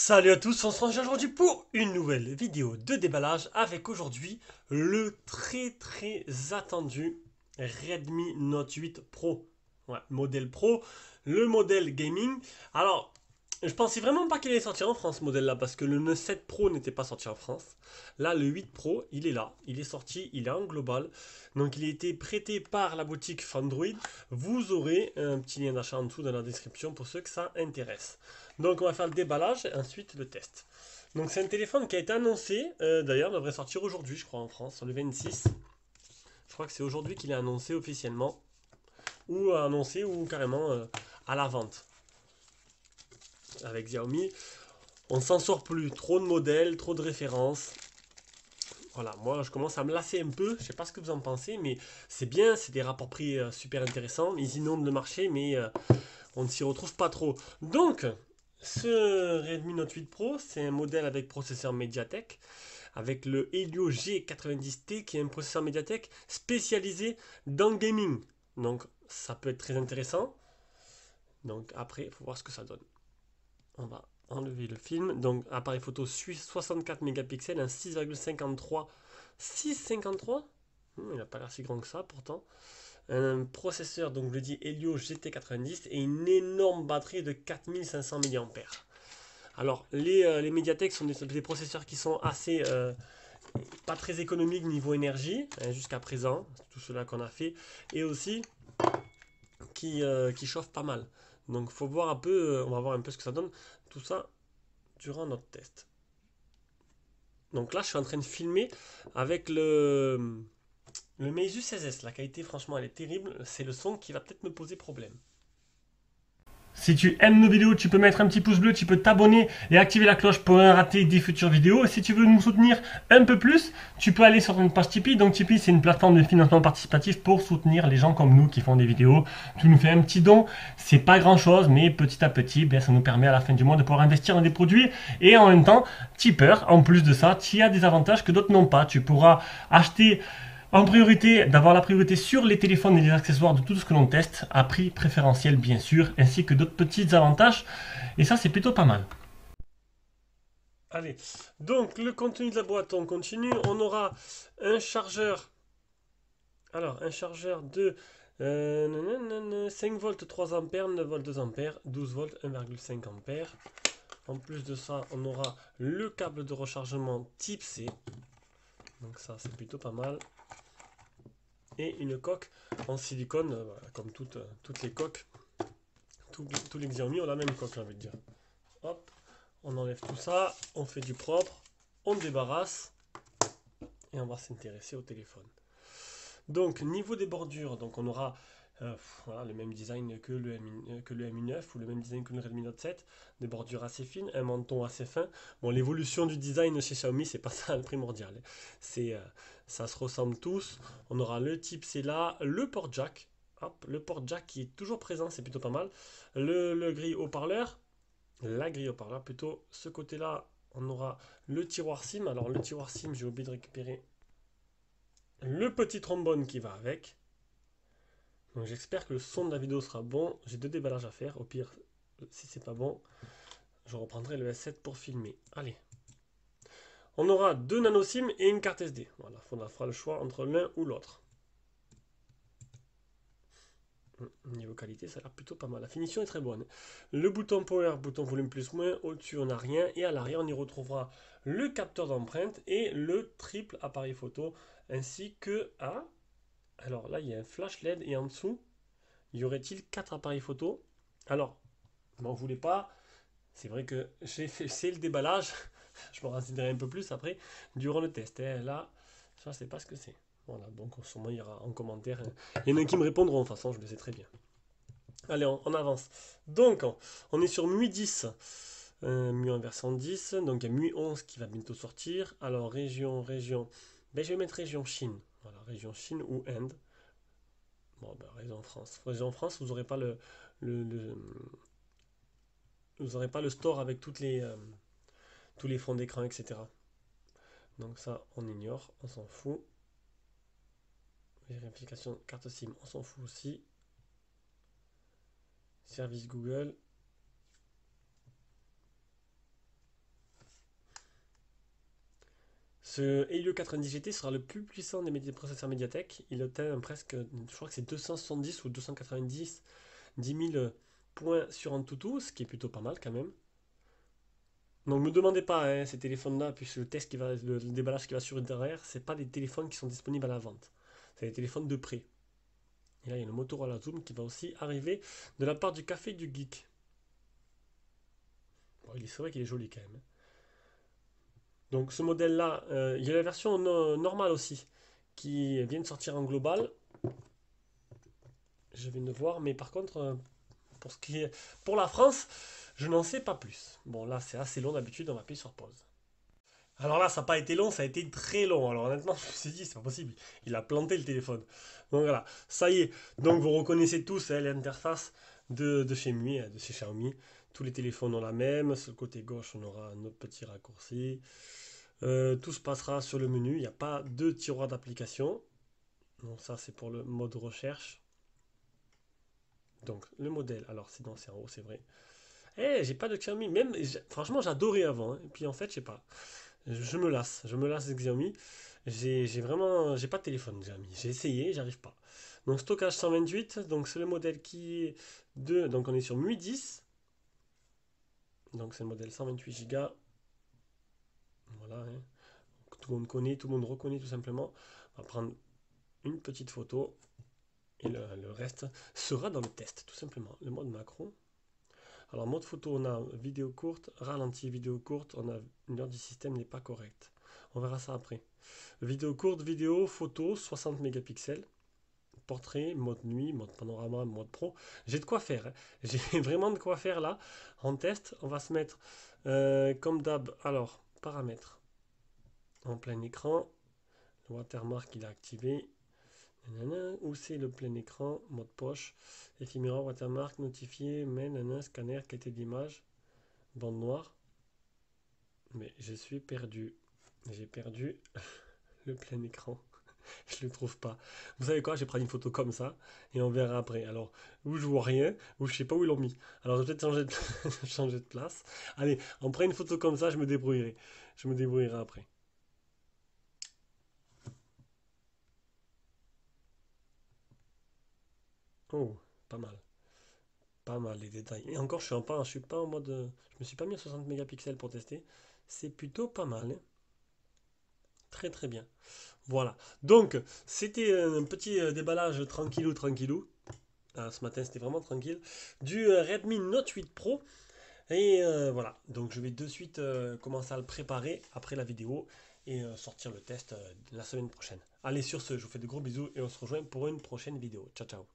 Salut à tous, on se retrouve aujourd'hui pour une nouvelle vidéo de déballage avec aujourd'hui le très attendu Redmi Note 8 Pro. Ouais, modèle Pro, le modèle gaming. Alors, je pensais vraiment pas qu'il allait sortir en France ce modèle là parce que le Note 7 Pro n'était pas sorti en France. Là, le 8 Pro, il est là, il est sorti, il est en global. Donc, il a été prêté par la boutique Fandroid. Vous aurez un petit lien d'achat en dessous dans la description pour ceux que ça intéresse. Donc on va faire le déballage et ensuite le test. Donc c'est un téléphone qui a été annoncé, d'ailleurs devrait sortir aujourd'hui je crois en France, le 26. Je crois que c'est aujourd'hui qu'il est annoncé officiellement. Ou annoncé ou carrément à la vente. Avec Xiaomi, on s'en sort plus, trop de modèles, trop de références. Voilà, moi je commence à me lasser un peu, je sais pas ce que vous en pensez, mais c'est bien, c'est des rapports prix super intéressants. Ils inondent le marché mais on ne s'y retrouve pas trop. Donc... ce Redmi Note 8 Pro, c'est un modèle avec processeur Mediatek, avec le Helio G90T qui est un processeur Mediatek spécialisé dans le gaming. Donc ça peut être très intéressant. Donc après, il faut voir ce que ça donne. On va enlever le film. Donc appareil photo suisse 64 mégapixels, un 6,53. 6,53 il n'a pas l'air si grand que ça pourtant. Un processeur, donc je le dis Helio GT90 et une énorme batterie de 4500 mAh. Alors les Mediatek sont des processeurs qui sont assez pas très économiques niveau énergie jusqu'à présent, tout cela qu'on a fait, et aussi qui chauffent pas mal. Donc faut voir un peu, on va voir un peu ce que ça donne, tout ça durant notre test. Donc là je suis en train de filmer avec le Meizu 16S, la qualité franchement elle est terrible, c'est le son qui va peut-être me poser problème. Si tu aimes nos vidéos, tu peux mettre un petit pouce bleu, tu peux t'abonner et activer la cloche pour ne rater des futures vidéos. Et si tu veux nous soutenir un peu plus, tu peux aller sur notre page Tipeee. Donc Tipeee, c'est une plateforme de financement participatif pour soutenir les gens comme nous qui font des vidéos. Tu nous fais un petit don, c'est pas grand chose, mais petit à petit, bien, ça nous permet à la fin du mois de pouvoir investir dans des produits. Et en même temps, tipeur, en plus de ça, tu as des avantages que d'autres n'ont pas. Tu pourras acheter... en priorité, d'avoir la priorité sur les téléphones et les accessoires de tout ce que l'on teste, à prix préférentiel bien sûr, ainsi que d'autres petits avantages. Et ça, c'est plutôt pas mal. Allez, donc le contenu de la boîte, on continue. On aura un chargeur. Alors, un chargeur de 5 volts 3 ampères, 9 volts 2 ampères, 12 volts 1,5 ampères. En plus de ça, on aura le câble de rechargement type C. Donc ça, c'est plutôt pas mal. Et une coque en silicone, comme toutes les coques. Tous les Xiaomi ont la même coque, j'ai envie de dire. Hop, on enlève tout ça, on fait du propre, on débarrasse et on va s'intéresser au téléphone. Donc, niveau des bordures, donc on aura voilà, le même design que le Mi 9 ou le même design que le Redmi Note 7, des bordures assez fines, un menton assez fin. Bon, l'évolution du design chez Xiaomi, c'est pas ça le primordial. Ça se ressemble tous. On aura le type C là, le port jack. Hop, le port jack qui est toujours présent, c'est plutôt pas mal. Le grille haut-parleur, la grille haut-parleur plutôt. Ce côté-là, on aura le tiroir SIM. Alors le tiroir SIM, j'ai oublié de récupérer le petit trombone qui va avec. Donc j'espère que le son de la vidéo sera bon. J'ai 2 déballages à faire. Au pire, si c'est pas bon, je reprendrai le S7 pour filmer. Allez. On aura 2 nano SIM et une carte SD. Voilà, on fera le choix entre l'un ou l'autre. Niveau qualité, ça a l'air plutôt pas mal. La finition est très bonne. Le bouton power, bouton volume plus moins. Au-dessus, on n'a rien. Et à l'arrière, on y retrouvera le capteur d'empreinte et le triple appareil photo. Ainsi que... Ah, alors là, il y a un flash LED et en dessous, y aurait-il 4 appareils photo? Alors, m'en voulez pas. C'est vrai que c'est le déballage. Je me renseignerai un peu plus après durant le test. Et là, je ne sais pas ce que c'est. Voilà, donc sûrement il y aura en commentaire. Il y en a qui me répondront, de toute façon, je le sais très bien. Allez, on avance. Donc, on est sur MUI 10. MUI en version 10. Donc il y a MUI 11 qui va bientôt sortir. Alors région. Ben, je vais mettre région Chine. Voilà, région Chine ou Inde. Bon, ben, région France. Région France, vous n'aurez pas le, le- vous aurez pas le store avec tous les fonds d'écran, etc. Donc ça, on ignore, on s'en fout. Vérification carte SIM, on s'en fout aussi. Service Google. Ce Helio 90 GT sera le plus puissant des processeurs Mediatek. Il atteint presque, je crois que c'est 270 ou 290 10 000 points sur Antutu, ce qui est plutôt pas mal quand même. Donc ne me demandez pas hein, ces téléphones-là, puisque le déballage qui va sur derrière, c'est pas des téléphones qui sont disponibles à la vente. C'est des téléphones de prêt. Et là, il y a le Motorola Zoom qui va aussi arriver de la part du Café du Geek. Bon, c'est vrai qu'il est joli quand même. Donc ce modèle-là, il y a la version normale aussi, qui vient de sortir en global. Je viens de voir, mais par contre, pour ce qui est pour la France, je n'en sais pas plus. Bon, là, c'est assez long d'habitude, on va appuyer sur pause. Alors là, ça n'a pas été long, ça a été très long. Alors honnêtement, je me suis dit, c'est pas possible. Il a planté le téléphone. Donc voilà, ça y est. Donc vous reconnaissez tous hein, l'interface de chez MUI, de chez Xiaomi. Tous les téléphones ont la même. Sur le côté gauche, on aura notre petit raccourci. Tout se passera sur le menu. Il n'y a pas de tiroir d'application. Donc ça, c'est pour le mode recherche. Donc le modèle, alors sinon c'est en haut, c'est vrai. Eh, j'ai pas de Xiaomi. Même, franchement, j'adorais avant. Hein. Et puis en fait, je sais pas. Je me lasse des Xiaomi. J'ai pas de téléphone Xiaomi. J'ai essayé, j'arrive pas. Donc stockage 128, donc c'est le modèle qui est donc on est sur MUI 10. Donc c'est le modèle 128 Go. Voilà, hein. Tout le monde connaît, tout le monde reconnaît tout simplement. On va prendre une petite photo et le reste sera dans le test, tout simplement. Le mode macro. Alors mode photo, on a vidéo courte, ralenti vidéo courte, on a une heure du système n'est pas correcte. On verra ça après. Vidéo courte, vidéo, photo, 60 mégapixels. Portrait, mode nuit, mode panorama, mode pro. J'ai de quoi faire. Hein. J'ai vraiment de quoi faire là. En test, on va se mettre comme d'hab. Alors, paramètres. En plein écran. Le watermark, il est activé. Où c'est le plein écran, mode poche. Éphéméra, watermark, notifié, main, scanner, qualité d'image. Bande noire. Mais je suis perdu. J'ai perdu le plein écran. Je le trouve pas. Vous savez quoi? Je vais prendre une photo comme ça et on verra après. Alors, où je vois rien, ou je sais pas où ils l'ont mis. Alors, je vais peut-être changer de place. Allez, on prend une photo comme ça, je me débrouillerai. Je me débrouillerai après. Oh, pas mal. Pas mal les détails. Et encore, je suis pas en mode. Je me suis pas mis à 60 mégapixels pour tester. C'est plutôt pas mal. Hein. Très très bien. Voilà. Donc, c'était un petit déballage tranquillou, tranquillou. Ce matin, c'était vraiment tranquille. Du Redmi Note 8 Pro. Et voilà, donc je vais de suite commencer à le préparer après la vidéo et sortir le test la semaine prochaine. Allez, sur ce, je vous fais de gros bisous et on se rejoint pour une prochaine vidéo. Ciao, ciao.